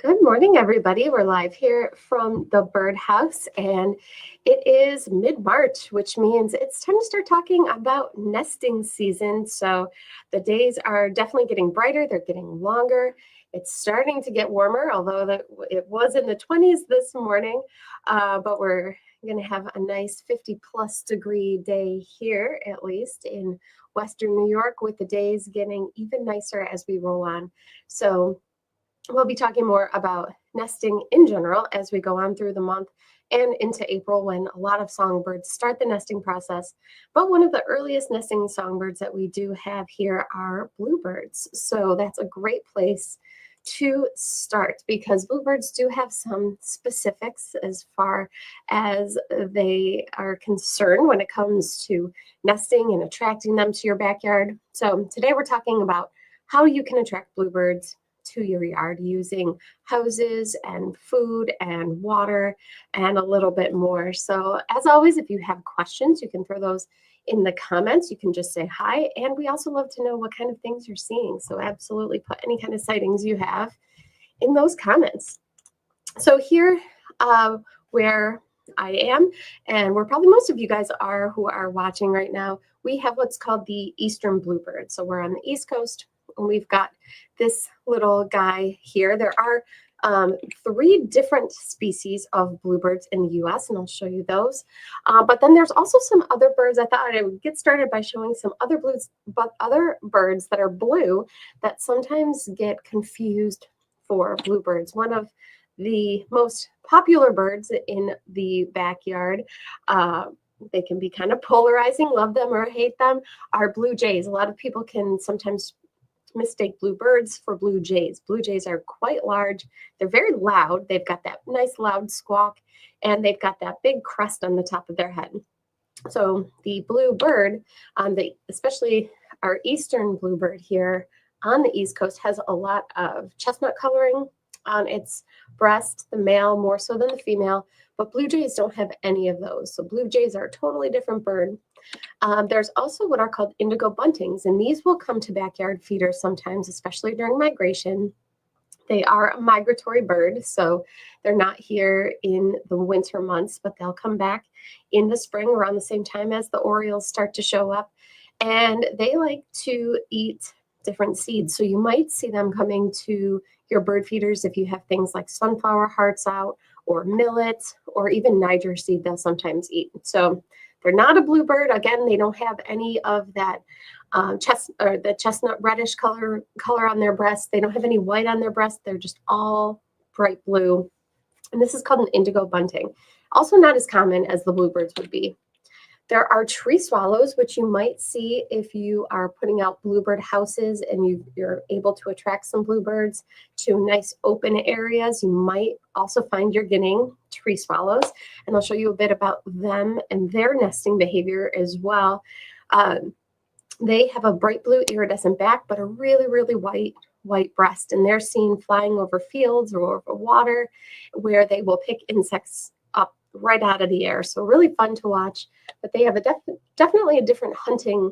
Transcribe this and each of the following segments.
Good morning, everybody. We're live here from the birdhouse, and it is mid-March, which means it's time to start talking about nesting season. So the days are definitely getting brighter, they're getting longer. It's starting to get warmer, although it was in the 20s this morning, but we're going to have a nice 50-plus degree day here, at least in Western New York, with the days getting even nicer as we roll on. So we'll be talking more about nesting in general as we go on through the month and into April when a lot of songbirds start the nesting process. But one of the earliest nesting songbirds that we do have here are bluebirds. So that's a great place to start because bluebirds do have some specifics as far as they are concerned when it comes to nesting and attracting them to your backyard. So today we're talking about how you can attract bluebirds to your yard using houses and food and water and a little bit more. So as always, if you have questions, you can throw those in the comments. You can just say hi. And we also love to know what kind of things you're seeing. So absolutely put any kind of sightings you have in those comments. So here where I am, and where probably most of you guys are who are watching right now, we have what's called the Eastern Bluebird. So we're on the East Coast. And we've got this little guy here. There are 3 different species of bluebirds in the U.S., and I'll show you those. But then there's also some other birds. I thought I would get started by showing some other other birds that are blue that sometimes get confused for bluebirds. One of the most popular birds in the backyard, they can be kind of polarizing, love them or hate them, are blue jays. A lot of people can sometimes mistake bluebirds for blue jays. Blue jays are quite large. They're very loud. They've got that nice loud squawk, and they've got that big crest on the top of their head. So the bluebird, especially our eastern bluebird here on the East Coast, has a lot of chestnut coloring on its breast, the male more so than the female, but blue jays don't have any of those. So blue jays are a totally different bird. There's also what are called indigo buntings, and these will come to backyard feeders sometimes, especially during migration. They are a migratory bird, so they're not here in the winter months, but they'll come back in the spring around the same time as the orioles start to show up, and they like to eat different seeds. So you might see them coming to your bird feeders if you have things like sunflower hearts out or millet or even Niger seed they'll sometimes eat. So they're not a bluebird. Again, they don't have any of that the chestnut reddish color on their breast. They don't have any white on their breast. They're just all bright blue. And this is called an indigo bunting. Also not as common as the bluebirds would be. There are tree swallows, which you might see if you are putting out bluebird houses and you're able to attract some bluebirds to nice open areas. You might also find you're getting tree swallows, and I'll show you a bit about them and their nesting behavior as well. They have a bright blue iridescent back, but a really, really white breast, and they're seen flying over fields or over water where they will pick insects up right out of the air. So really fun to watch, but they have definitely a different hunting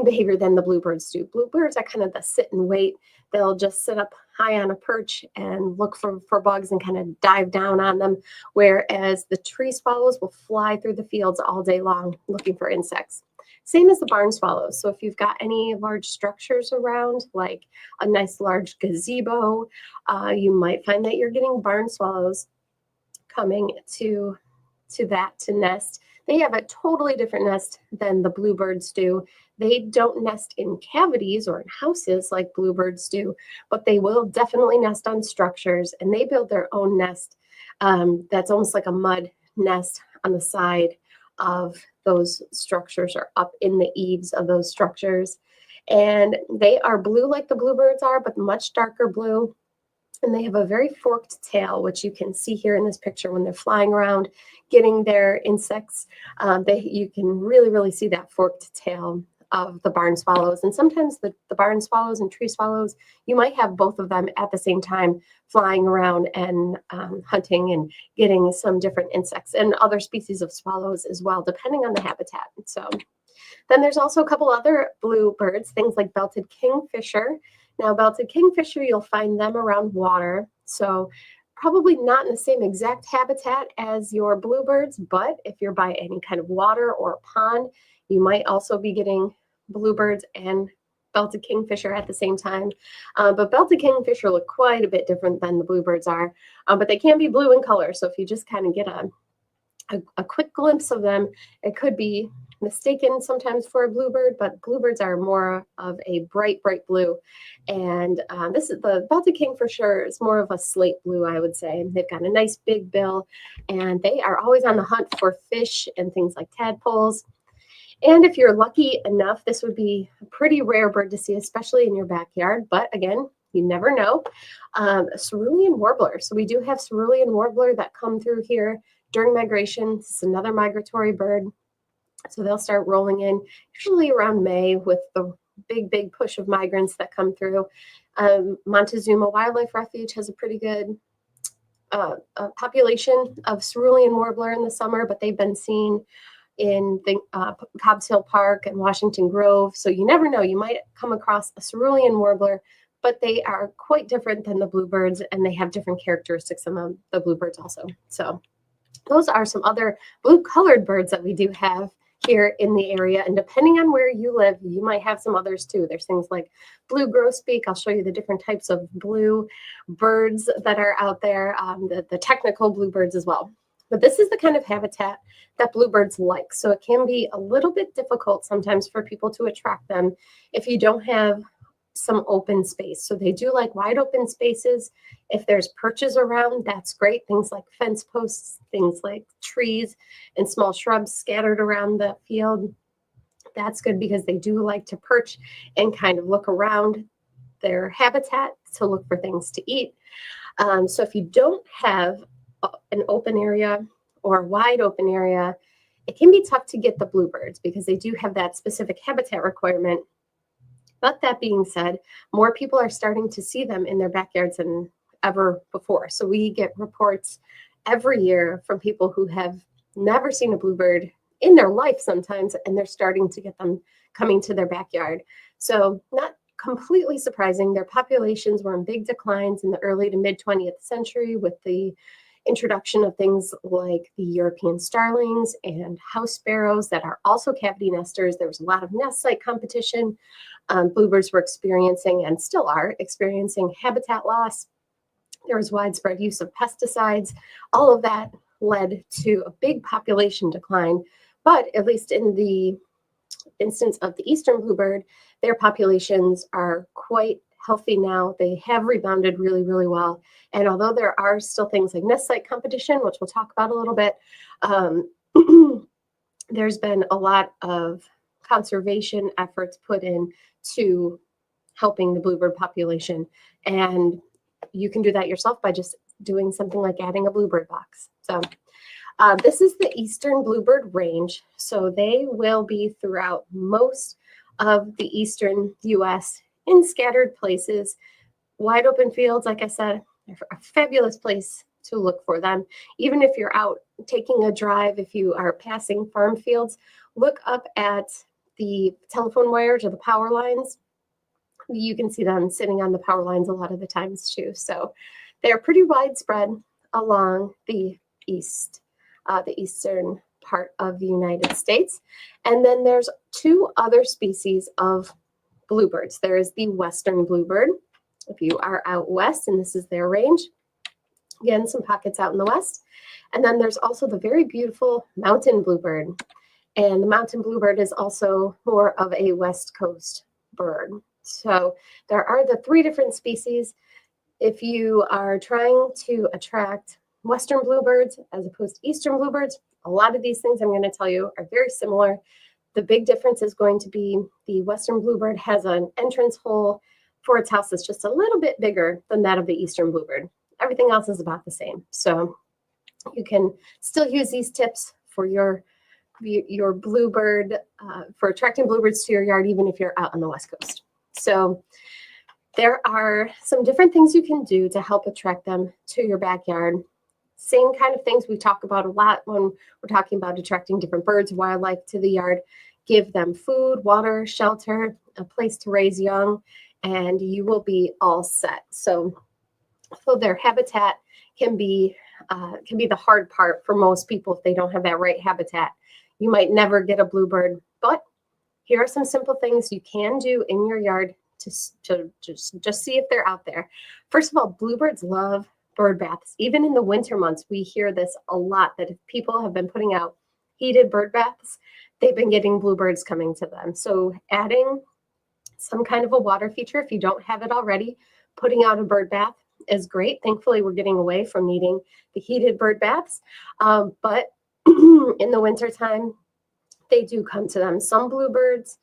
behavior than the bluebirds do. Bluebirds are kind of the sit and wait. They'll just sit up high on a perch and look for bugs and kind of dive down on them, whereas the tree swallows will fly through the fields all day long looking for insects. Same as the barn swallows. So if you've got any large structures around, like a nice large gazebo, you might find that you're getting barn swallows coming to nest. They have a totally different nest than the bluebirds do. They don't nest in cavities or in houses like bluebirds do, but they will definitely nest on structures, and they build their own nest that's almost like a mud nest on the side of those structures or up in the eaves of those structures. And they are blue like the bluebirds are, but much darker blue. And they have a very forked tail, which you can see here in this picture when they're flying around getting their insects. You can really see that forked tail of the barn swallows. And sometimes the barn swallows and tree swallows, you might have both of them at the same time flying around and hunting and getting some different insects and other species of swallows as well, depending on the habitat. So then there's also a couple other blue birds, things like belted kingfisher. Now, belted kingfisher, you'll find them around water. So probably not in the same exact habitat as your bluebirds, but if you're by any kind of water or a pond, you might also be getting bluebirds and belted kingfisher at the same time. But belted kingfisher look quite a bit different than the bluebirds are, but they can be blue in color. So if you just kind of get a quick glimpse of them, it could be mistaken sometimes for a bluebird, but bluebirds are more of a bright blue. And this is the belted kingfisher is more of a slate blue, I would say. They've got a nice big bill, and they are always on the hunt for fish and things like tadpoles. And if you're lucky enough, this would be a pretty rare bird to see, especially in your backyard. But again, you never know. A cerulean warbler. So we do have cerulean warbler that come through here during migration. This is another migratory bird. So they'll start rolling in usually around May with the big push of migrants that come through. Montezuma Wildlife Refuge has a pretty good population of cerulean warbler in the summer, but they've been seen in the Cobbs Hill Park and Washington Grove. So you never know, you might come across a cerulean warbler, but they are quite different than the bluebirds, and they have different characteristics than the bluebirds also. So those are some other blue-colored birds that we do have here in the area. And depending on where you live, you might have some others too. There's things like blue grosbeak. I'll show you the different types of blue birds that are out there, the technical bluebirds as well. But this is the kind of habitat that bluebirds like. So it can be a little bit difficult sometimes for people to attract them if you don't have some open space. So they do like wide open spaces. If there's perches around, that's great. Things like fence posts, things like trees and small shrubs scattered around the field. That's good because they do like to perch and kind of look around their habitat to look for things to eat. So if you don't have an open area or a wide open area, it can be tough to get the bluebirds because they do have that specific habitat requirement. But that being said, more people are starting to see them in their backyards than ever before. So we get reports every year from people who have never seen a bluebird in their life sometimes, and they're starting to get them coming to their backyard. So not completely surprising. Their populations were in big declines in the early to mid 20th century with the introduction of things like the European starlings and house sparrows that are also cavity nesters. There was a lot of nest site competition. Bluebirds were experiencing and still are experiencing habitat loss. There was widespread use of pesticides. All of that led to a big population decline. But at least in the instance of the eastern bluebird, their populations are quite healthy now. They have rebounded really well. And although there are still things like nest site competition, which we'll talk about a little bit, there's been a lot of conservation efforts put in to helping the bluebird population. And you can do that yourself by just doing something like adding a bluebird box. So this is the eastern bluebird range. So they will be throughout most of the eastern US in scattered places. Wide open fields, like I said, are a fabulous place to look for them. Even if you're out taking a drive, if you are passing farm fields, look up at the telephone wires or the power lines. You can see them sitting on the power lines a lot of the times too. So they're pretty widespread along the eastern part of the United States. And then there's two other species of bluebirds. There is the western bluebird. If you are out west, and this is their range, again, some pockets out in the west. And then there's also the very beautiful mountain bluebird. And the mountain bluebird is also more of a West Coast bird. So there are the three different species. If you are trying to attract Western bluebirds as opposed to Eastern bluebirds, a lot of these things I'm going to tell you are very similar. The big difference is going to be the Western bluebird has an entrance hole for its house that's just a little bit bigger than that of the Eastern bluebird. Everything else is about the same. So you can still use these tips for your bluebird, for attracting bluebirds to your yard, even if you're out on the West Coast. So there are some different things you can do to help attract them to your backyard. Same kind of things we talk about a lot when we're talking about attracting different birds, wildlife to the yard. Give them food, water, shelter, a place to raise young, and you will be all set. So their habitat can be the hard part for most people if they don't have that right habitat. You might never get a bluebird, but here are some simple things you can do in your yard to just see if they're out there. First of all, bluebirds love bird baths. Even in the winter months, we hear this a lot, that if people have been putting out heated bird baths, they've been getting bluebirds coming to them. So adding some kind of a water feature, if you don't have it already, putting out a bird bath is great. Thankfully, we're getting away from needing the heated bird baths. But in the wintertime, they do come to them. Some bluebirds,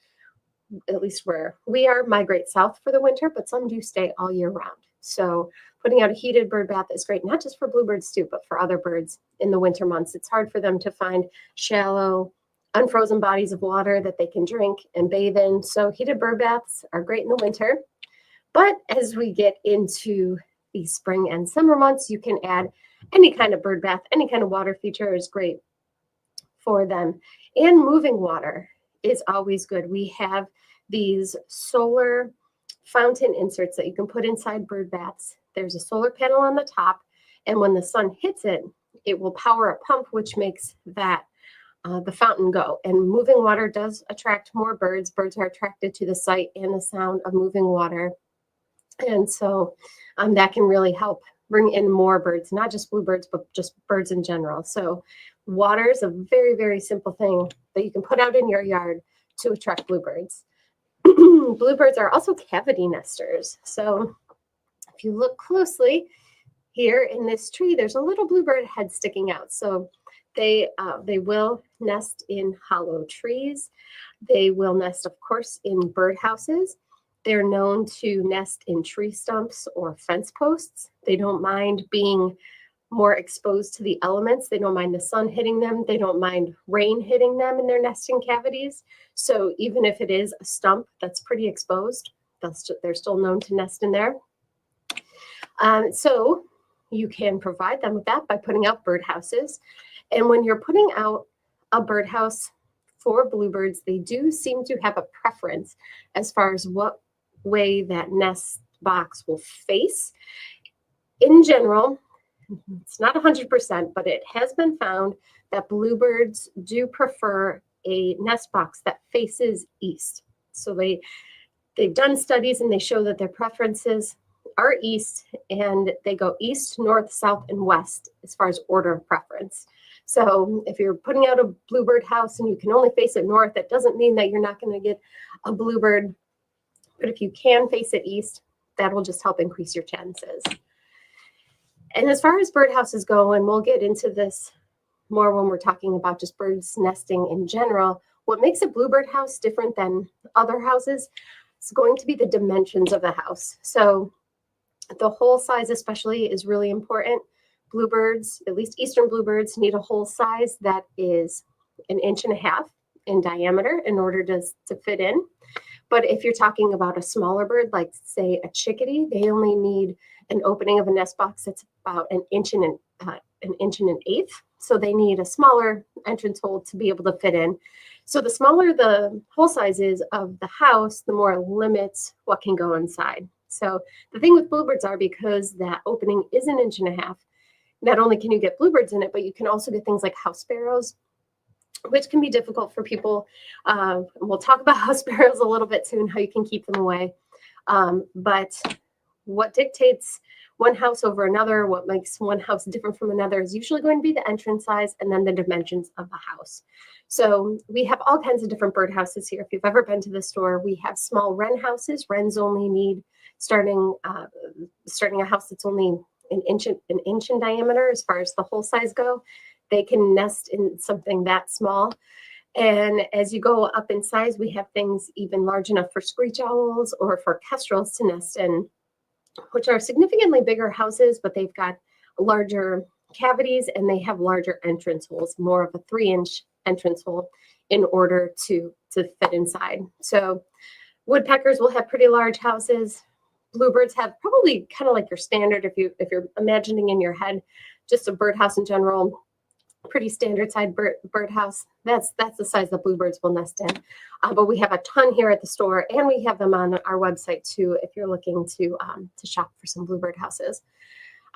at least where we are, migrate south for the winter, but some do stay all year round. So putting out a heated bird bath is great, not just for bluebirds too, but for other birds in the winter months. It's hard for them to find shallow, unfrozen bodies of water that they can drink and bathe in. So heated bird baths are great in the winter. But as we get into the spring and summer months, you can add any kind of bird bath, any kind of water feature is great for them. And moving water is always good. We have these solar fountain inserts that you can put inside bird baths. There's a solar panel on the top, and when the sun hits it, it will power a pump, which makes that the fountain go. And moving water does attract more birds. Birds are attracted to the sight and the sound of moving water. And so that can really help bring in more birds, not just bluebirds, but just birds in general. So water is a very, very simple thing that you can put out in your yard to attract bluebirds. Bluebirds are also cavity nesters. So if you look closely here in this tree, there's a little bluebird head sticking out. So they will nest in hollow trees. They will nest, of course, in birdhouses. They're known to nest in tree stumps or fence posts. They don't mind being more exposed to the elements. They don't mind the sun hitting them. They don't mind rain hitting them in their nesting cavities. So even if it is a stump that's pretty exposed, they're still known to nest in there. So you can provide them with that by putting out birdhouses. And when you're putting out a birdhouse for bluebirds, they do seem to have a preference as far as what way that nest box will face. In general, it's not 100%, but it has been found that bluebirds do prefer a nest box that faces east. So they've done studies and they show that their preferences are east, and they go east, north, south, and west as far as order of preference. So if you're putting out a bluebird house and you can only face it north, that doesn't mean that you're not going to get a bluebird. But if you can face it east, that will just help increase your chances. And as far as birdhouses go, and we'll get into this more when we're talking about just birds nesting in general, what makes a bluebird house different than other houses is going to be the dimensions of the house. So the hole size especially is really important. Bluebirds, at least eastern bluebirds, need a hole size that is 1.5 inches in diameter in order to fit in. But if you're talking about a smaller bird, like say a chickadee, they only need an opening of a nest box that's about 1 inch and 1.1 inches. So they need a smaller entrance hole to be able to fit in. So the smaller the hole size is of the house, the more it limits what can go inside. So the thing with bluebirds are, because that opening is 1.5 inches, not only can you get bluebirds in it, but you can also get things like house sparrows, which can be difficult for people. We'll talk about house sparrows a little bit soon, how you can keep them away. But what dictates one house over another, what makes one house different from another, is usually going to be the entrance size and then the dimensions of the house. So we have all kinds of different bird houses here. If you've ever been to the store, we have small wren houses. Wrens only need, starting a house that's only 1 inch in diameter as far as the hole size go. They can nest in something that small. And as you go up in size, we have things even large enough for screech owls or for kestrels to nest in, which are significantly bigger houses, but they've got larger cavities and they have larger entrance holes, more of a 3-inch entrance hole in order to fit inside. So woodpeckers will have pretty large houses. Bluebirds have probably kind of like your standard, if you're imagining in your head just a birdhouse in general, pretty standard size birdhouse. That's the size that bluebirds will nest in. But we have a ton here at the store, and we have them on our website too if you're looking to shop for some bluebird houses.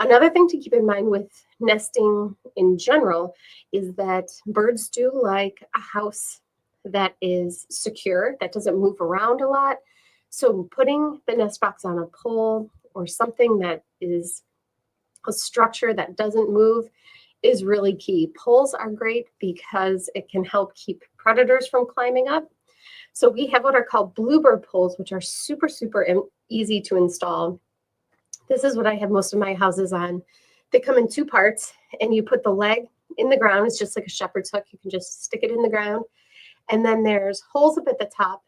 Another thing to keep in mind with nesting in general is that birds do like a house that is secure, that doesn't move around a lot. So putting the nest box on a pole or something that is a structure that doesn't move is really key. Poles are great because it can help keep predators from climbing up. So we have what are called bluebird poles, which are super, super easy to install. This is what I have most of my houses on. They come in two parts, and you put the leg in the ground. It's just like a shepherd's hook. You can just stick it in the ground. And then there's holes up at the top,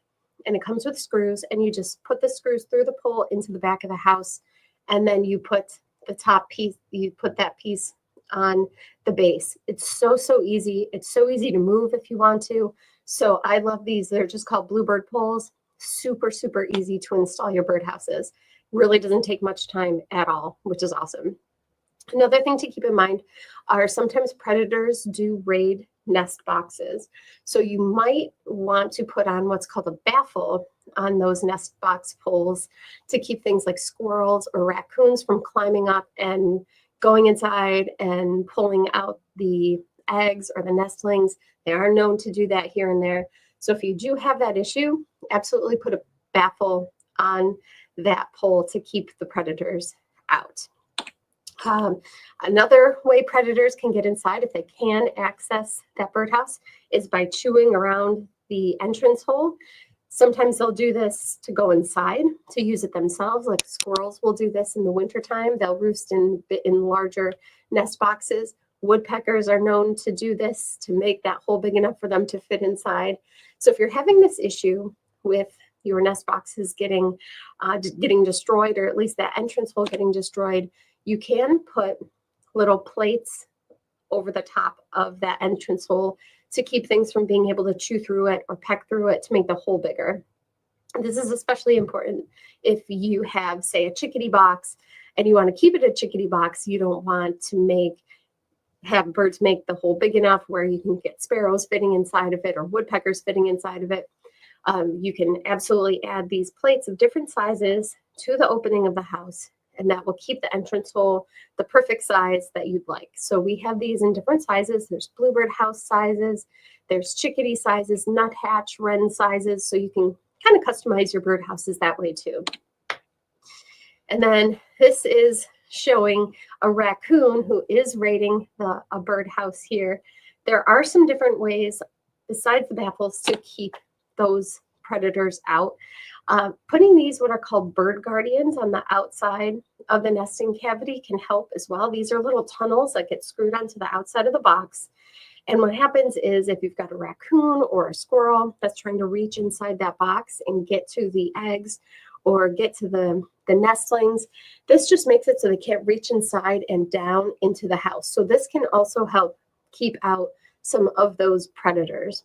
and it comes with screws, and you just put the screws through the pole into the back of the house. And then you put the top piece, you put that piece on the base. It's so, so easy. It's so easy to move if you want to. So I love these. They're just called bluebird poles. Super, super easy to install your birdhouses. Really doesn't take much time at all, which is awesome. Another thing to keep in mind are sometimes predators do raid nest boxes. So you might want to put on what's called a baffle on those nest box poles to keep things like squirrels or raccoons from climbing up and going inside and pulling out the eggs or the nestlings. They are known to do that here and there. So if you do have that issue, absolutely put a baffle on that pole to keep the predators out. Another way predators can get inside if they can access that birdhouse is by chewing around the entrance hole. Sometimes they'll do this to go inside to use it themselves, like squirrels will do this in the wintertime. They'll roost in larger nest boxes. Woodpeckers are known to do this to make that hole big enough for them to fit inside. So if you're having this issue with your nest boxes getting destroyed, or at least that entrance hole getting destroyed, you can put little plates over the top of that entrance hole to keep things from being able to chew through it or peck through it to make the hole bigger. This is especially important if you have, say, a chickadee box and you want to keep it a chickadee box. You don't want to have birds make the hole big enough where you can get sparrows fitting inside of it or woodpeckers fitting inside of it. You can absolutely add these plates of different sizes to the opening of the house, and that will keep the entrance hole the perfect size that you'd like. So we have these in different sizes. There's bluebird house sizes, there's chickadee sizes, nuthatch, wren sizes, so you can kind of customize your bird houses that way too. And then this is showing a raccoon who is raiding a bird house here. There are some different ways besides the baffles to keep those predators out. Putting these what are called bird guardians on the outside of the nesting cavity can help as well. These are little tunnels that get screwed onto the outside of the box. And what happens is if you've got a raccoon or a squirrel that's trying to reach inside that box and get to the eggs or get to the nestlings, this just makes it so they can't reach inside and down into the house. So this can also help keep out some of those predators.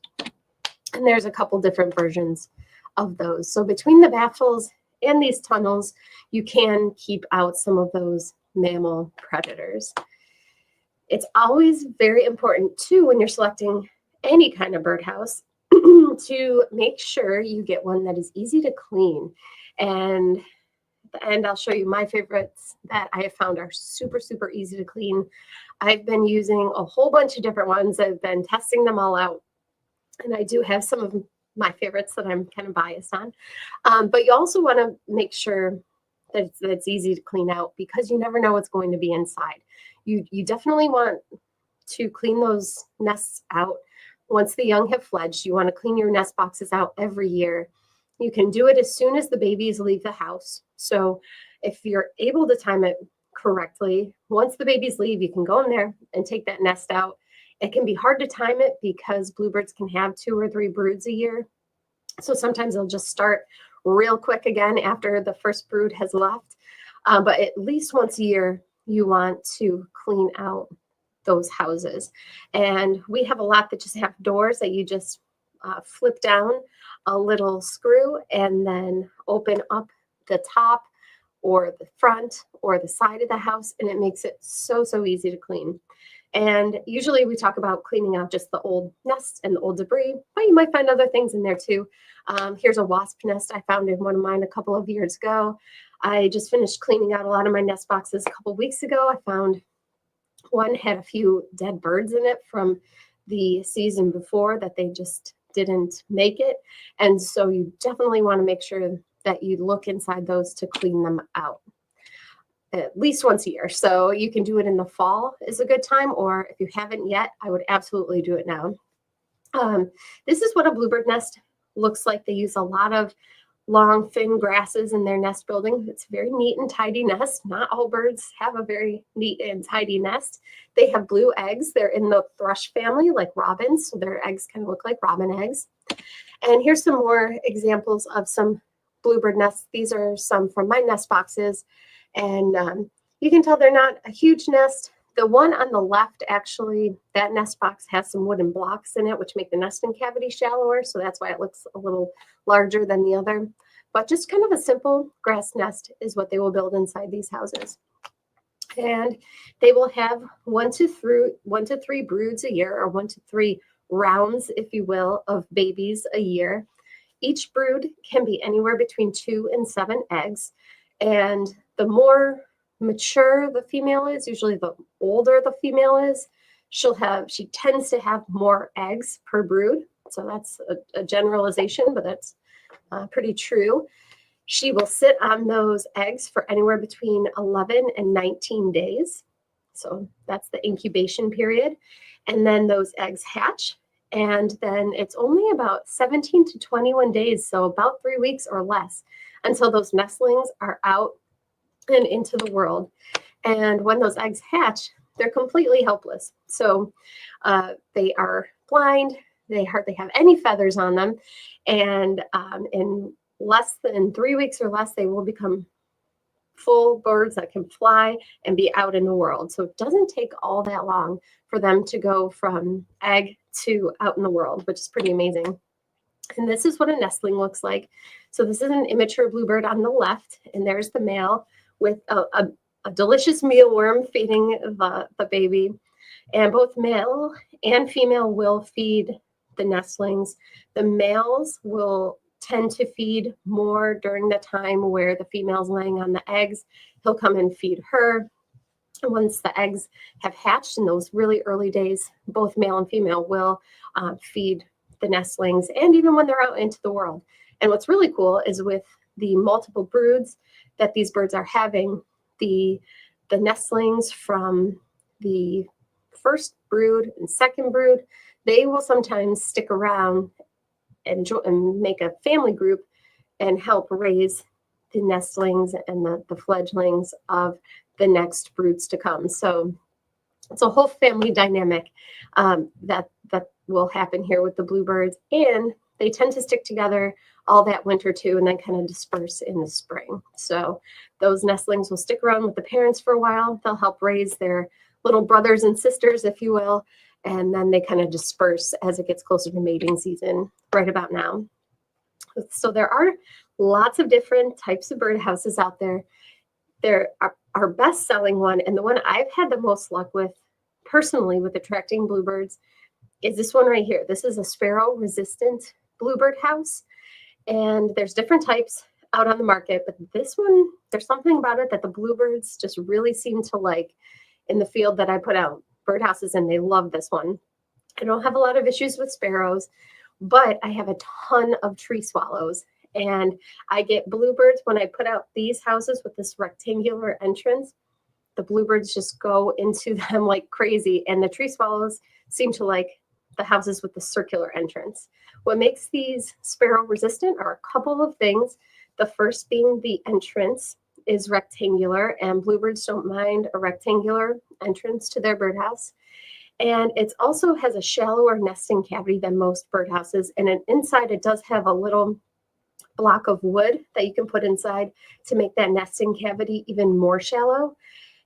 And there's a couple different versions of those. So between the baffles and these tunnels, you can keep out some of those mammal predators. It's always very important too when you're selecting any kind of birdhouse to make sure you get one that is easy to clean. And at the end, I'll show you my favorites that I have found are super, super easy to clean. I've been using a whole bunch of different ones. I've been testing them all out. And I do have some of my favorites that I'm kind of biased on. But you also want to make sure that it's easy to clean out because you never know what's going to be inside. You definitely want to clean those nests out once the young have fledged. You want to clean your nest boxes out every year. You can do it as soon as the babies leave the house. So if you're able to time it correctly, once the babies leave, you can go in there and take that nest out. It can be hard to time it because bluebirds can have 2 or 3 broods a year. So sometimes they'll just start real quick again after the first brood has left. But at least once a year, you want to clean out those houses. And we have a lot that just have doors that you just flip down a little screw and then open up the top or the front or the side of the house. And it makes it so, so easy to clean. And usually we talk about cleaning out just the old nest and the old debris, but you might find other things in there too. Here's a wasp nest I found in one of mine a couple of years ago. I just finished cleaning out a lot of my nest boxes a couple of weeks ago. I found one had a few dead birds in it from the season before that they just didn't make it. And so you definitely want to make sure that you look inside those to clean them out at least once a year. So you can do it in the fall is a good time, or if you haven't yet, I would absolutely do it now. This is what a bluebird nest looks like. They use a lot of long, thin grasses in their nest building. It's a very neat and tidy nest. Not all birds have a very neat and tidy nest. They have blue eggs. They're in the thrush family like robins, so their eggs kind of look like robin eggs. And here's some more examples of some bluebird nests. These are some from my nest boxes, and you can tell they're not a huge nest. The one on the left, actually, that nest box has some wooden blocks in it, which make the nesting cavity shallower. So that's why it looks a little larger than the other. But just kind of a simple grass nest is what they will build inside these houses. And they will have 1 to 3 broods a year, or 1 to 3 rounds, if you will, of babies a year. Each brood can be anywhere between 2 and 7 eggs. And the more mature the female is, usually the older the female is, she tends to have more eggs per brood. So that's a generalization, but that's pretty true. She will sit on those eggs for anywhere between 11 and 19 days. So that's the incubation period. And then those eggs hatch. And then it's only about 17 to 21 days, so about 3 weeks or less, until those nestlings are out and into the world. And when those eggs hatch, they're completely helpless. So they are blind. They hardly have any feathers on them. And in less than 3 weeks or less, they will become full birds that can fly and be out in the world. So it doesn't take all that long for them to go from egg to out in the world, which is pretty amazing. And this is what a nestling looks like. So this is an immature bluebird on the left, and there's the male with a delicious mealworm feeding the baby. And both male and female will feed the nestlings. The males will tend to feed more during the time where the female's laying on the eggs. He'll come and feed her. And once the eggs have hatched in those really early days, both male and female will feed the nestlings, and even when they're out into the world. And what's really cool is with the multiple broods that these birds are having, the nestlings from the first brood and second brood, they will sometimes stick around and make a family group and help raise the nestlings and the fledglings of the next broods to come. So it's a whole family dynamic that will happen here with the bluebirds, and they tend to stick together all that winter too, and then kind of disperse in the spring. So those nestlings will stick around with the parents for a while. They'll help raise their little brothers and sisters, if you will, and then they kind of disperse as it gets closer to mating season right about now. So there are lots of different types of birdhouses out there. There are our best-selling one, and the one I've had the most luck with personally with attracting bluebirds, is this one right here. This is a sparrow-resistant bluebird house, and there's different types out on the market, but this one, there's something about it that the bluebirds just really seem to like in the field that I put out birdhouses, and they love this one. I don't have a lot of issues with sparrows, but I have a ton of tree swallows, and I get bluebirds when I put out these houses with this rectangular entrance. The bluebirds just go into them like crazy, and the tree swallows seem to like the houses with the circular entrance. What makes these sparrow resistant are a couple of things. The first being the entrance is rectangular, and bluebirds don't mind a rectangular entrance to their birdhouse. And it also has a shallower nesting cavity than most birdhouses, and inside it does have a little block of wood that you can put inside to make that nesting cavity even more shallow.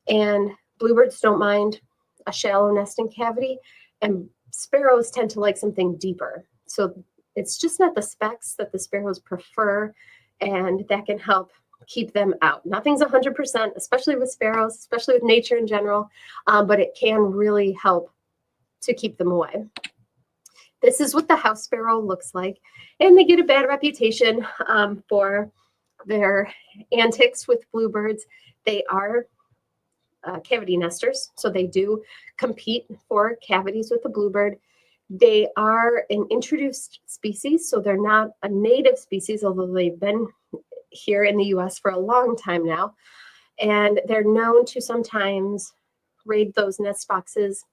And bluebirds don't mind a shallow nesting cavity, and sparrows tend to like something deeper. So it's just not the specs that the sparrows prefer, and that can help keep them out. Nothing's 100%, especially with sparrows, especially with nature in general, but it can really help to keep them away. This is what the house sparrow looks like, and they get a bad reputation for their antics with bluebirds. They are cavity nesters, so they do compete for cavities with the bluebird. They are an introduced species, so they're not a native species, although they've been here in the US for a long time now. And they're known to sometimes raid those nest boxes,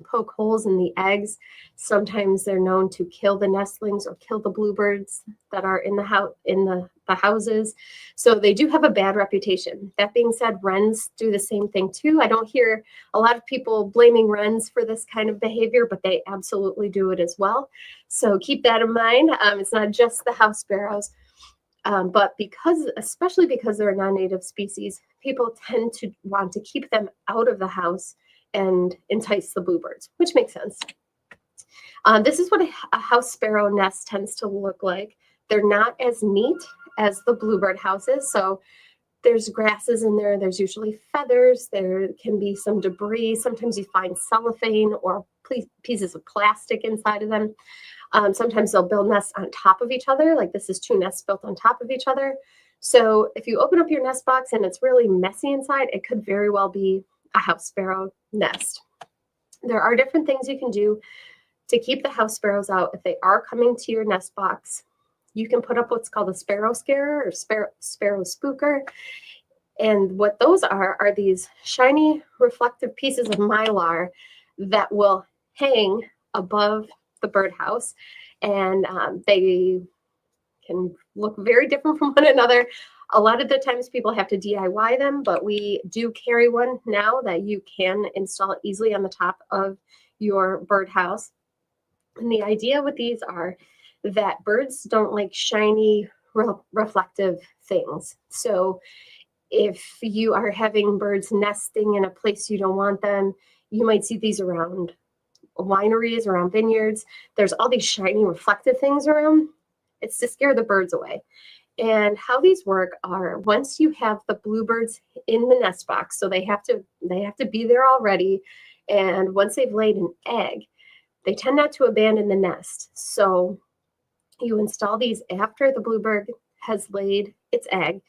poke holes in the eggs. Sometimes they're known to kill the nestlings or kill the bluebirds that are in the houses. So they do have a bad reputation. That being said, wrens do the same thing too. I don't hear a lot of people blaming wrens for this kind of behavior, but they absolutely do it as well. So keep that in mind. It's not just the house sparrows. But especially because they're a non-native species, people tend to want to keep them out of the house and entice the bluebirds, which makes sense. This is what a house sparrow nest tends to look like. They're not as neat as the bluebird houses. So there's grasses in there. There's usually feathers. There can be some debris. Sometimes you find cellophane or pieces of plastic inside of them. Sometimes they'll build nests on top of each other. Like this is 2 nests built on top of each other. So if you open up your nest box and it's really messy inside, it could very well be a house sparrow nest. There are different things you can do to keep the house sparrows out. If they are coming to your nest box, you can put up what's called a sparrow scarer or sparrow spooker. And what those are these shiny reflective pieces of mylar that will hang above the birdhouse, and they can look very different from one another. A lot of the times people have to DIY them, but we do carry one now that you can install easily on the top of your birdhouse. And the idea with these are that birds don't like shiny, reflective things. So if you are having birds nesting in a place you don't want them, you might see these around wineries, around vineyards. There's all these shiny, reflective things around. It's to scare the birds away. And how these work are, once you have the bluebirds in the nest box, so they have to be there already. And once they've laid an egg, they tend not to abandon the nest. So you install these after the bluebird has laid its egg,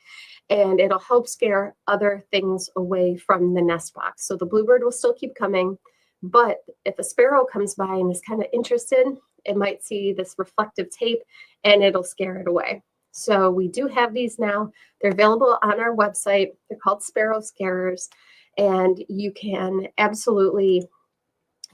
and it'll help scare other things away from the nest box. So the bluebird will still keep coming, but if a sparrow comes by and is kind of interested, it might see this reflective tape and it'll scare it away. So we do have these now. They're available on our website. They're called sparrow scarers, and you can absolutely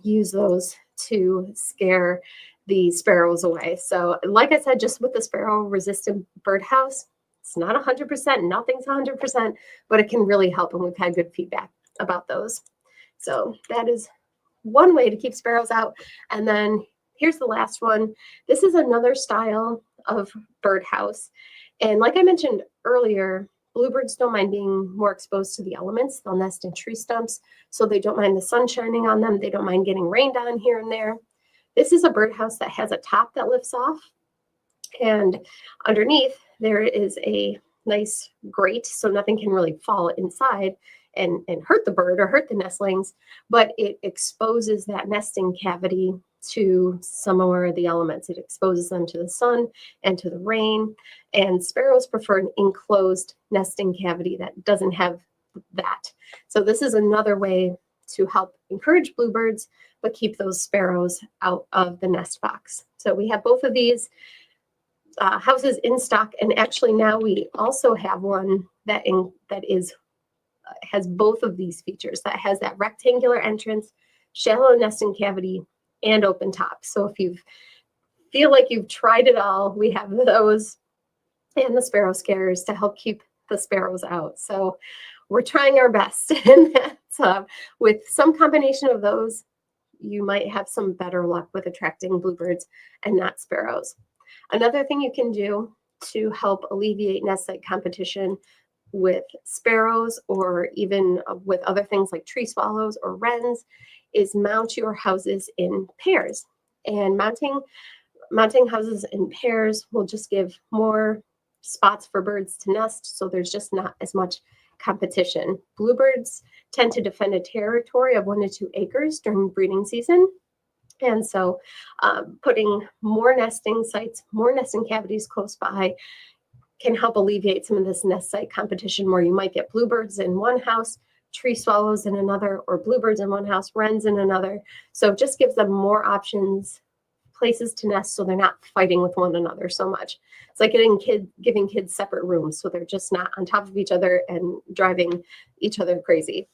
use those to scare the sparrows away. So like I said, just with the sparrow resistant birdhouse, it's not 100%, nothing's 100%, but it can really help, and we've had good feedback about those. So that is one way to keep sparrows out. And then here's the last one. This is another style of birdhouse. And like I mentioned earlier, bluebirds don't mind being more exposed to the elements. They'll nest in tree stumps, so they don't mind the sun shining on them. They don't mind getting rained on here and there. This is a birdhouse that has a top that lifts off, and underneath there is a nice grate, so nothing can really fall inside and hurt the bird or hurt the nestlings, but it exposes that nesting cavity to some more of the elements. It exposes them to the sun and to the rain, and sparrows prefer an enclosed nesting cavity that doesn't have that. So this is another way to help encourage bluebirds, but keep those sparrows out of the nest box. So we have both of these houses in stock, and actually now we also have one that has both of these features, that has that rectangular entrance, shallow nesting cavity, and open top. So if you feel like you've tried it all, we have those and the sparrow scarers to help keep the sparrows out. So we're trying our best. And with some combination of those, you might have some better luck with attracting bluebirds and not sparrows. Another thing you can do to help alleviate nest site competition with sparrows, or even with other things like tree swallows or wrens, is mount your houses in pairs. And mounting houses in pairs will just give more spots for birds to nest, so there's just not as much competition. Bluebirds tend to defend a territory of 1 to 2 acres during breeding season. And so putting more nesting sites, more nesting cavities close by can help alleviate some of this nest site competition where you might get bluebirds in one house, tree swallows in another, or bluebirds in one house, wrens in another. So it just gives them more options, places to nest, so they're not fighting with one another so much. It's like giving kids separate rooms, so they're just not on top of each other and driving each other crazy.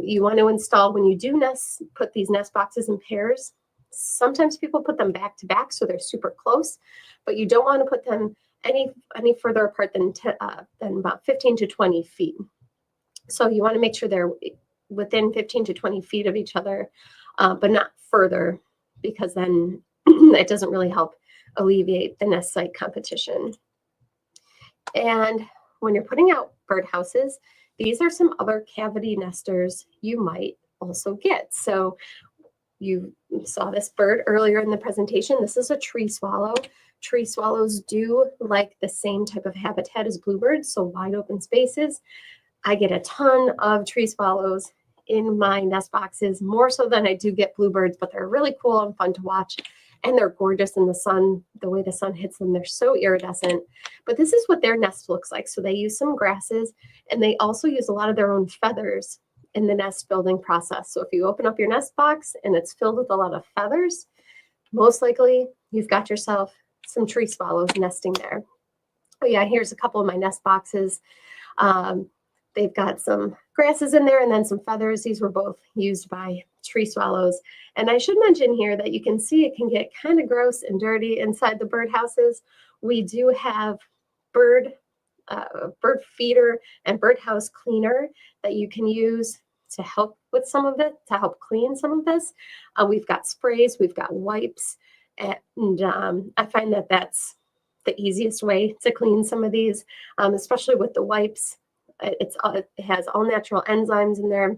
You want to install, when you do nest, put these nest boxes in pairs. Sometimes people put them back to back, so they're super close, but you don't want to put them any further apart than about 15 to 20 feet. So you want to make sure they're within 15 to 20 feet of each other, but not further, because then it doesn't really help alleviate the nest site competition. And when you're putting out birdhouses, these are some other cavity nesters you might also get. So you saw this bird earlier in the presentation. This is a tree swallow. Tree swallows do like the same type of habitat as bluebirds, so wide open spaces. I get a ton of tree swallows in my nest boxes, more so than I do get bluebirds, but they're really cool and fun to watch. And they're gorgeous in the sun. The way the sun hits them, they're so iridescent. But this is what their nest looks like. So they use some grasses, and they also use a lot of their own feathers in the nest building process. So if you open up your nest box and it's filled with a lot of feathers, most likely you've got yourself some tree swallows nesting there. Oh yeah, here's a couple of my nest boxes. They've got some grasses in there and then some feathers. These were both used by tree swallows. And I should mention here that you can see it can get kind of gross and dirty inside the birdhouses. We do have bird feeder and birdhouse cleaner that you can use to help with some of it, to help clean some of this. We've got sprays, we've got wipes, and I find that that's the easiest way to clean some of these, especially with the wipes. It has all natural enzymes in there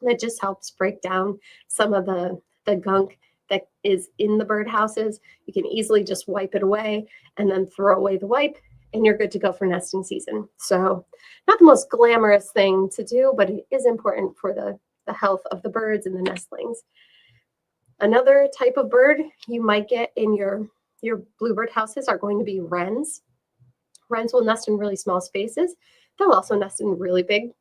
that just helps break down some of the gunk that is in the birdhouses. You can easily just wipe it away and then throw away the wipe, and you're good to go for nesting season. So not the most glamorous thing to do, but it is important for the health of the birds and the nestlings. Another type of bird you might get in your bluebird houses are going to be wrens. Wrens will nest in really small spaces. They'll also nest in really big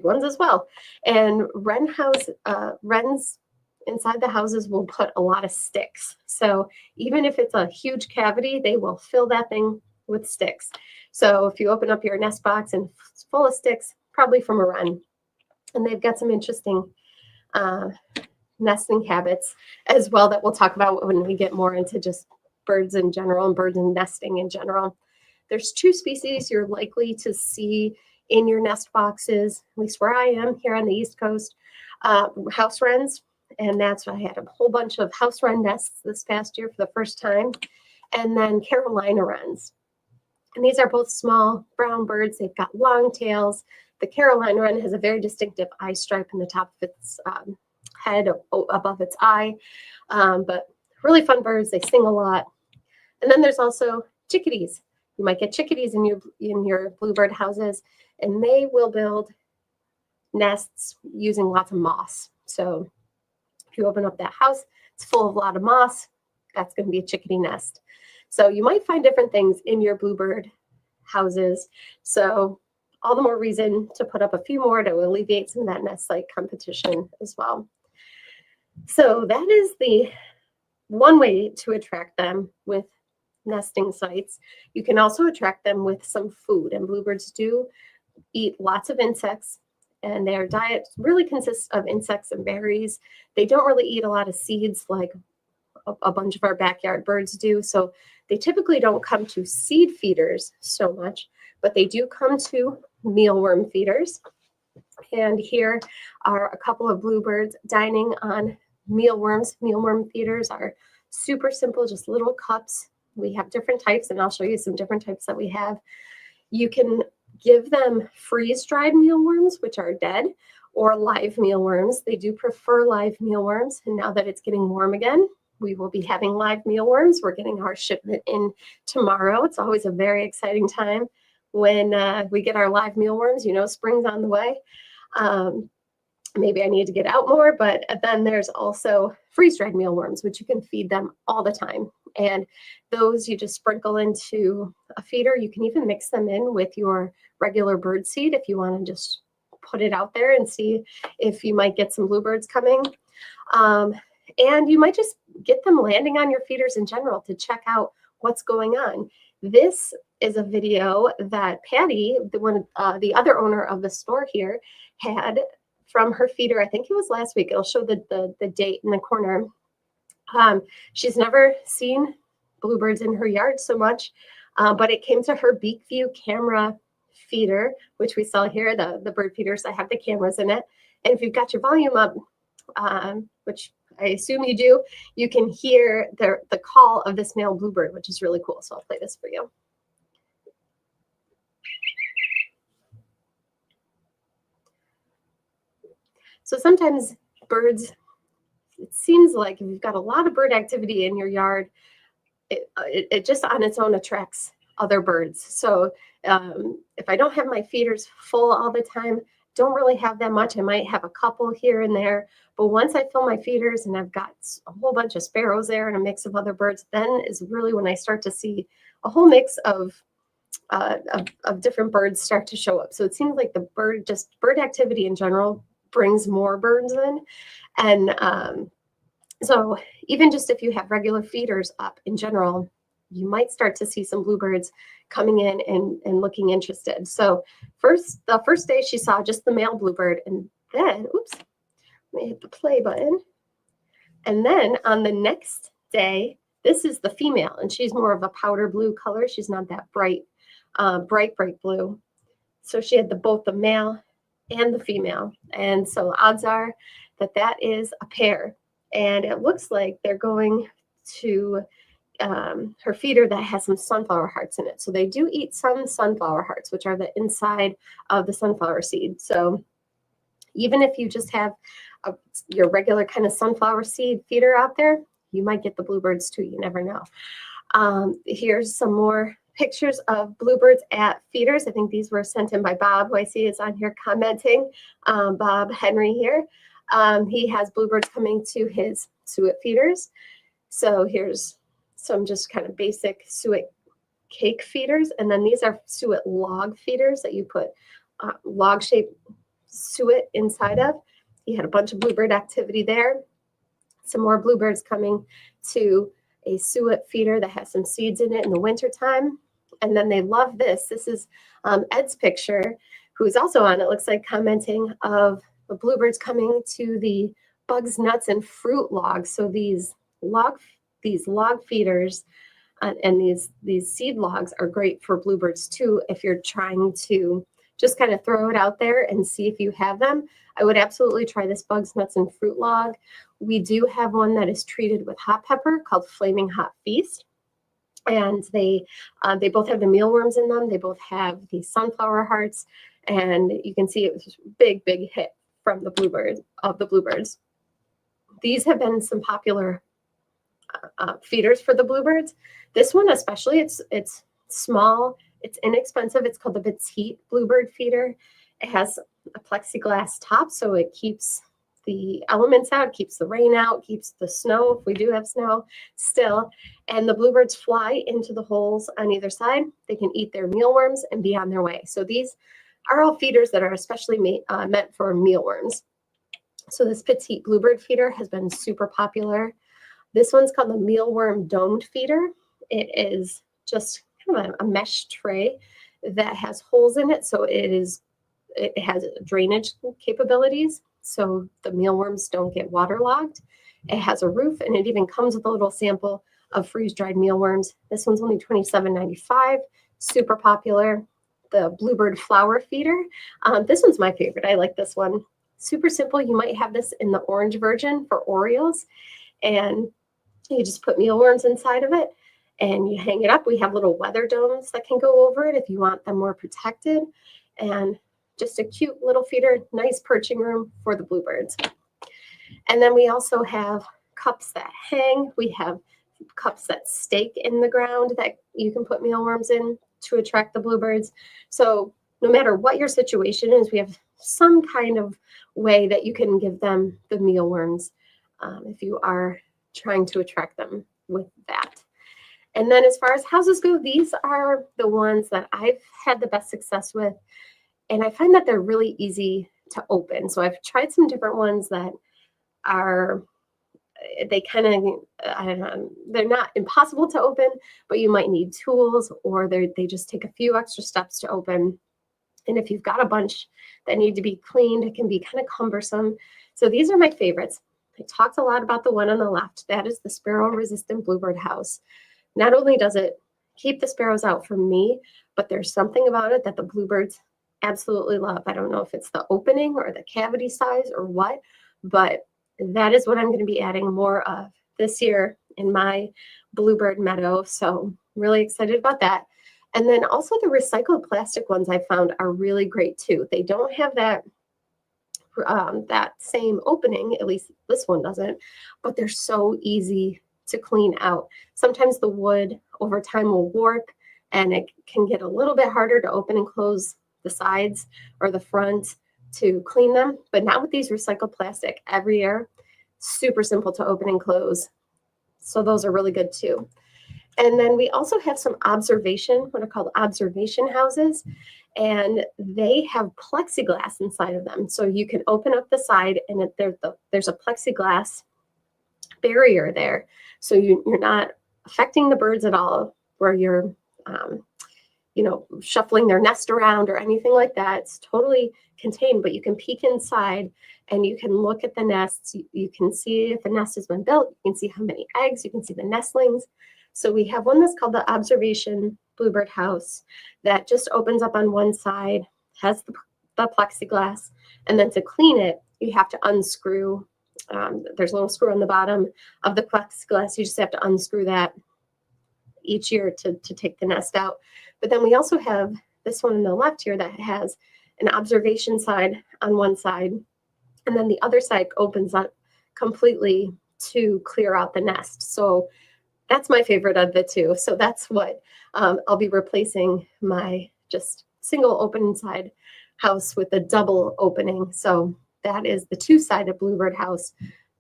ones as well. And wrens inside the houses will put a lot of sticks. So even if it's a huge cavity, they will fill that thing with sticks. So if you open up your nest box and it's full of sticks, probably from a wren. And they've got some interesting nesting habits as well that we'll talk about when we get more into just birds in general and birds and nesting in general. There's 2 species you're likely to see in your nest boxes, at least where I am here on the East Coast, house wrens. And that's why I had a whole bunch of house wren nests this past year for the first time. And then Carolina wrens. And these are both small brown birds. They've got long tails. The Carolina wren has a very distinctive eye stripe in the top of its head above its eye. But really fun birds. They sing a lot. And then there's also chickadees. You might get chickadees in your bluebird houses, and they will build nests using lots of moss. So if you open up that house, it's full of a lot of moss, that's going to be a chickadee nest. So you might find different things in your bluebird houses. So all the more reason to put up a few more to alleviate some of that nest site competition as well. So that is the one way to attract them with nesting sites. You can also attract them with some food, and bluebirds do eat lots of insects, and their diet really consists of insects and berries. They don't really eat a lot of seeds like a bunch of our backyard birds do. So they typically don't come to seed feeders so much, but they do come to mealworm feeders. And here are a couple of bluebirds dining on mealworms. Mealworm feeders are super simple, just little cups. We have different types, and I'll show you some different types that we have. You can give them freeze-dried mealworms, which are dead, or live mealworms. They do prefer live mealworms, and now that it's getting warm again, we will be having live mealworms. We're getting our shipment in tomorrow. It's always a very exciting time when we get our live mealworms. You know, spring's on the way. Maybe I need to get out more, but then there's also freeze-dried mealworms, which you can feed them all the time. And those you just sprinkle into a feeder. You can even mix them in with your regular bird seed if you want to just put it out there and see if you might get some bluebirds coming. And you might just get them landing on your feeders in general to check out what's going on. This is a video that Patty, the other owner of the store here, had from her feeder. I think it was last week. It'll show the date in the corner. She's never seen bluebirds in her yard so much, but it came to her Beak View camera feeder, which we saw here, the bird feeders that have the cameras in it. And if you've got your volume up, which I assume you do, you can hear the call of this male bluebird, which is really cool. So I'll play this for you. So sometimes birds, it seems like if you've got a lot of bird activity in your yard, it just on its own attracts other birds. So if I don't have my feeders full all the time, don't really have that much. I might have a couple here and there, but once I fill my feeders and I've got a whole bunch of sparrows there and a mix of other birds, then is really when I start to see a whole mix of different birds start to show up. So it seems like the bird activity in general brings more birds in. And so even just if you have regular feeders up in general, you might start to see some bluebirds coming in and looking interested. So the first day she saw just the male bluebird, and then, oops, let me hit the play button. And then on the next day, this is the female, and she's more of a powder blue color. She's not that bright blue. So she had both the male and the female. And so odds are that is a pair. And it looks like they're going to her feeder that has some sunflower hearts in it. So they do eat some sunflower hearts, which are the inside of the sunflower seed. So even if you just have your regular kind of sunflower seed feeder out there, you might get the bluebirds too. You never know. Here's some more pictures of bluebirds at feeders. I think these were sent in by Bob, who I see is on here commenting. Bob Henry here. He has bluebirds coming to his suet feeders. So here's some just kind of basic suet cake feeders. And then these are suet log feeders that you put log-shaped suet inside of. He had a bunch of bluebird activity there. Some more bluebirds coming to a suet feeder that has some seeds in it in the wintertime. And then they love this. This is Ed's picture, who's also on, it looks like, commenting of the bluebirds coming to the bugs, nuts, and fruit logs. So these log feeders and these seed logs are great for bluebirds too. If you're trying to just kind of throw it out there and see if you have them, I would absolutely try this bugs, nuts, and fruit log. We do have one that is treated with hot pepper called Flaming Hot Feast. And they both have the mealworms in them. They both have the sunflower hearts. And you can see it was a big, big hit from the bluebirds. These have been some popular feeders for the bluebirds. This one especially, it's small, it's inexpensive. It's called the Petite Bluebird Feeder. It has a plexiglass top, so it keeps the elements out, keeps the rain out, keeps the snow, if we do have snow still. And the bluebirds fly into the holes on either side. They can eat their mealworms and be on their way. So these are all feeders that are especially meant for mealworms. So this Petite Bluebird Feeder has been super popular. This one's called the Mealworm Domed Feeder. It is just kind of a mesh tray that has holes in it. So it has drainage capabilities, so the mealworms don't get waterlogged. It has a roof, and it even comes with a little sample of freeze-dried mealworms. This one's only $27.95, super popular. The Bluebird Flower Feeder. This one's my favorite. I like this one. Super simple. You might have this in the orange version for Orioles, and you just put mealworms inside of it, and you hang it up. We have little weather domes that can go over it if you want them more protected, and just a cute little feeder, nice perching room for the bluebirds. And then we also have cups that hang. We have cups that stake in the ground that you can put mealworms in to attract the bluebirds. So no matter what your situation is, we have some kind of way that you can give them the mealworms if you are trying to attract them with that. And then as far as houses go, these are the ones that I've had the best success with. And I find that they're really easy to open. So I've tried some different ones that are, they kind of, I don't know, they're not impossible to open, but you might need tools, or they just take a few extra steps to open. And if you've got a bunch that need to be cleaned, it can be kind of cumbersome. So these are my favorites. I talked a lot about the one on the left. That is the sparrow-resistant bluebird house. Not only does it keep the sparrows out from me, but there's something about it that the bluebirds absolutely love. I don't know if it's the opening or the cavity size or what, but that is what I'm going to be adding more of this year in my bluebird meadow. So really excited about that. And then also the recycled plastic ones I found are really great too. They don't have that same opening, at least this one doesn't, but they're so easy to clean out. Sometimes the wood over time will warp and it can get a little bit harder to open and close the sides or the front to clean them. But not with these recycled plastic every year. Super simple to open and close. So those are really good too. And then we also have some what are called observation houses, and they have plexiglass inside of them. So you can open up the side and there's a plexiglass barrier there. So you're not affecting the birds at all where you're, shuffling their nest around or anything like that. It's totally contained, but you can peek inside and you can look at the nests. You can see if a nest has been built. You can see how many eggs. You can see the nestlings. So we have one that's called the Observation Bluebird House that just opens up on one side, has the plexiglass, and then to clean it, you have to unscrew. There's a little screw on the bottom of the plexiglass. You just have to unscrew that each year to take the nest out. But then we also have this one on the left here that has an observation side on one side, and then the other side opens up completely to clear out the nest. So that's my favorite of the two. So that's what I'll be replacing my just single open side house with a double opening. So that is the two-sided bluebird house.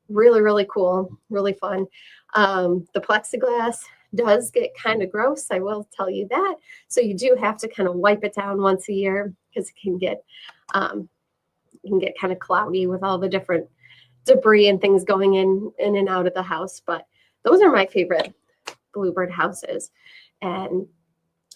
Really, really cool, really fun. The plexiglass does get kind of gross, I will tell you that. So you do have to kind of wipe it down once a year because it can get kind of cloudy with all the different debris and things going in and out of the house. But those are my favorite bluebird houses. And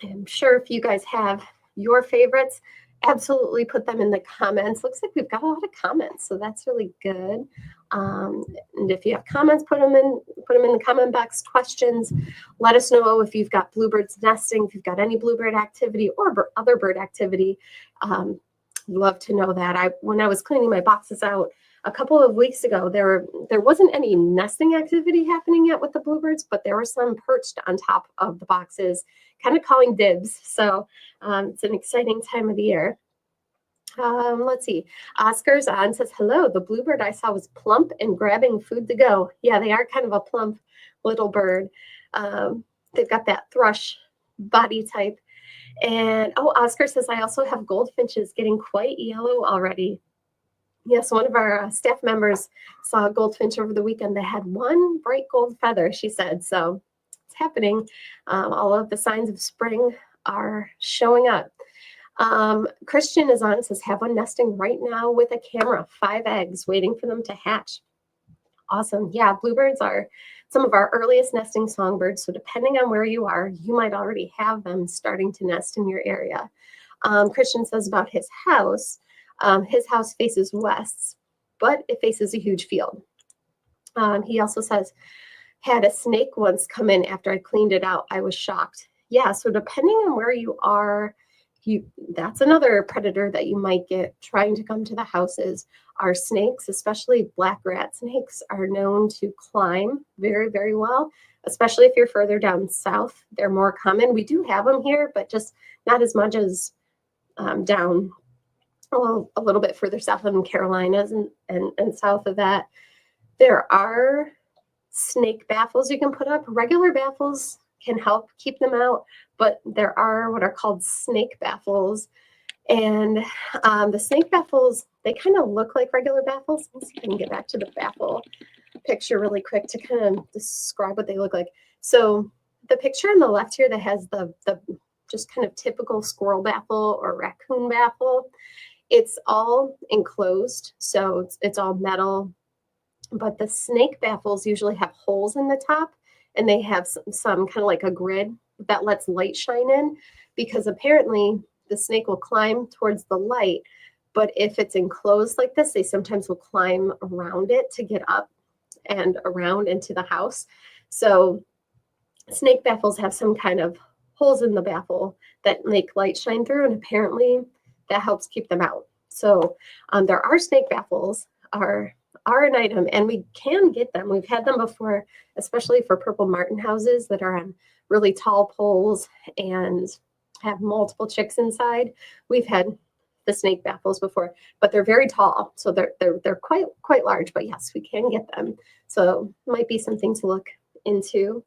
I'm sure if you guys have your favorites, absolutely put them in the comments. Looks like we've got a lot of comments, so that's really good. And if you have comments, put them in the comment box. Questions, let us know if you've got bluebirds nesting, if you've got any bluebird activity or other bird activity. Love to know that. When I was cleaning my boxes out a couple of weeks ago, there wasn't any nesting activity happening yet with the bluebirds, but there were some perched on top of the boxes, kind of calling dibs. So it's an exciting time of the year. Let's see. Oscar's on, says, hello, the bluebird I saw was plump and grabbing food to go. Yeah, they are kind of a plump little bird. They've got that thrush body type. And, Oscar says, I also have goldfinches getting quite yellow already. Yes, one of our staff members saw a goldfinch over the weekend that had one bright gold feather, she said. So it's happening. All of the signs of spring are showing up. Christian is on and says, have one nesting right now with a camera, 5 eggs waiting for them to hatch. Awesome. Yeah, bluebirds are some of our earliest nesting songbirds. So depending on where you are, you might already have them starting to nest in your area. Christian says about his house faces west, but it faces a huge field. He also says, had a snake once come in after I cleaned it out. I was shocked. Yeah, so depending on where you are, that's another predator that you might get trying to come to the houses. Are snakes, especially black rat snakes, are known to climb very, very well, especially if you're further down south. They're more common. We do have them here, but just not as much as down a little bit further south in Carolinas and south of that. There are snake baffles you can put up. Regular baffles can help keep them out, but there are what are called snake baffles. And the snake baffles, they kind of look like regular baffles. Let's see if I can get back to the baffle picture really quick to kind of describe what they look like. So the picture on the left here that has the just kind of typical squirrel baffle or raccoon baffle, it's all enclosed, so it's all metal. But the snake baffles usually have holes in the top, and they have some kind of like a grid that lets light shine in, because apparently the snake will climb towards the light, but if it's enclosed like this, they sometimes will climb around it to get up and around into the house. So snake baffles have some kind of holes in the baffle that make light shine through, and apparently that helps keep them out. So there are snake baffles are an item, and we can get them. We've had them before, especially for purple martin houses that are on really tall poles and have multiple chicks inside. We've had the snake baffles before, but they're very tall, so they're quite large. But yes, we can get them. So might be something to look into.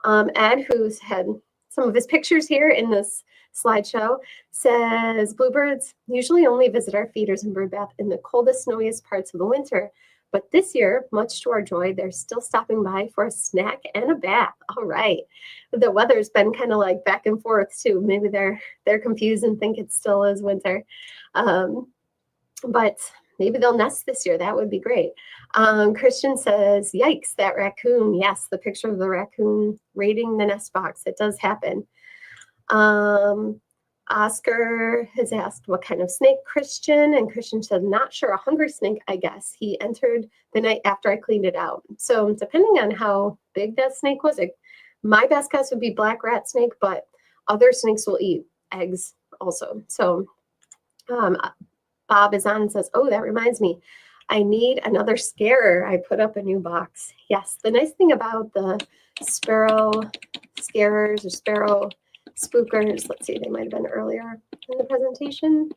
Ed, who's had some of his pictures here in this slideshow, says Bluebirds usually only visit our feeders and bird bath in the coldest, snowiest parts of the winter. But this year, much to our joy, they're still stopping by for a snack and a bath. All right. The weather's been kind of like back and forth too. Maybe they're confused and think it still is winter. But maybe they'll nest this year. That would be great. Christian says, yikes, that raccoon. Yes, the picture of the raccoon raiding the nest box. It does happen. Oscar has asked what kind of snake, Christian, and Christian said, not sure, a hungry snake, I guess. He entered the night after I cleaned it out. So depending on how big that snake was, my best guess would be black rat snake, but other snakes will eat eggs also. So Bob is on and says, oh, that reminds me, I need another scarer. I put up a new box. Yes, the nice thing about the sparrow scarers or sparrow spookers, let's see, they might have been earlier in the presentation.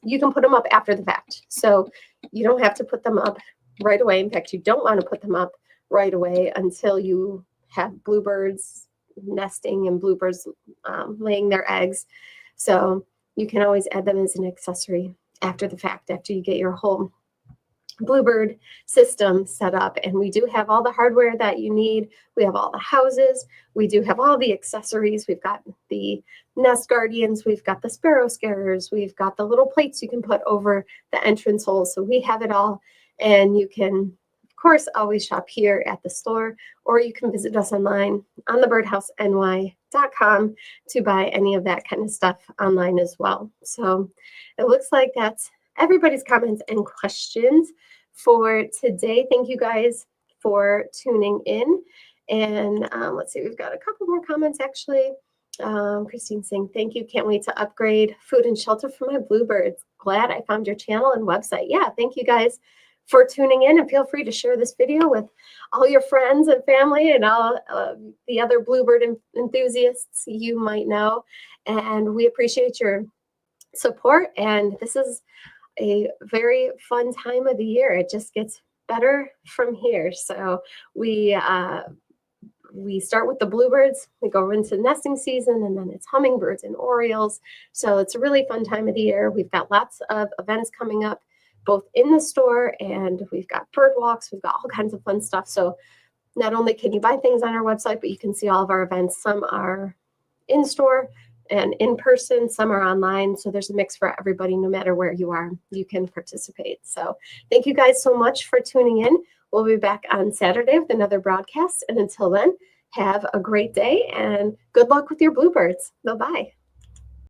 You can put them up after the fact. So you don't have to put them up right away. In fact, you don't want to put them up right away until you have bluebirds nesting and bluebirds laying their eggs. So you can always add them as an accessory after the fact, after you get your whole Bluebird system set up. And we do have all the hardware that you need. We have all the houses. We do have all the accessories. We've got the Nest Guardians. We've got the Sparrow Scarers. We've got the little plates you can put over the entrance holes. So we have it all. And you can, of course, always shop here at the store, or you can visit us online on thebirdhouseny.com to buy any of that kind of stuff online as well. So it looks like that's everybody's comments and questions for today. Thank you guys for tuning in. And let's see, we've got a couple more comments actually. Christine saying, thank you. Can't wait to upgrade food and shelter for my bluebirds. Glad I found your channel and website. Yeah, thank you guys for tuning in, and feel free to share this video with all your friends and family and all the other bluebird enthusiasts you might know. And we appreciate your support. And this is a very fun time of the year. It just gets better from here. So we start with the bluebirds, we go into nesting season, and then it's hummingbirds and orioles. So it's a really fun time of the year. We've got lots of events coming up, both in the store, and we've got bird walks. We've got all kinds of fun stuff. So not only can you buy things on our website, but you can see all of our events. Some are in store and in person, some are online. So there's a mix for everybody. No matter where you are, you can participate. So thank you guys so much for tuning in. We'll be back on Saturday with another broadcast. And until then, have a great day and good luck with your bluebirds. Bye-bye.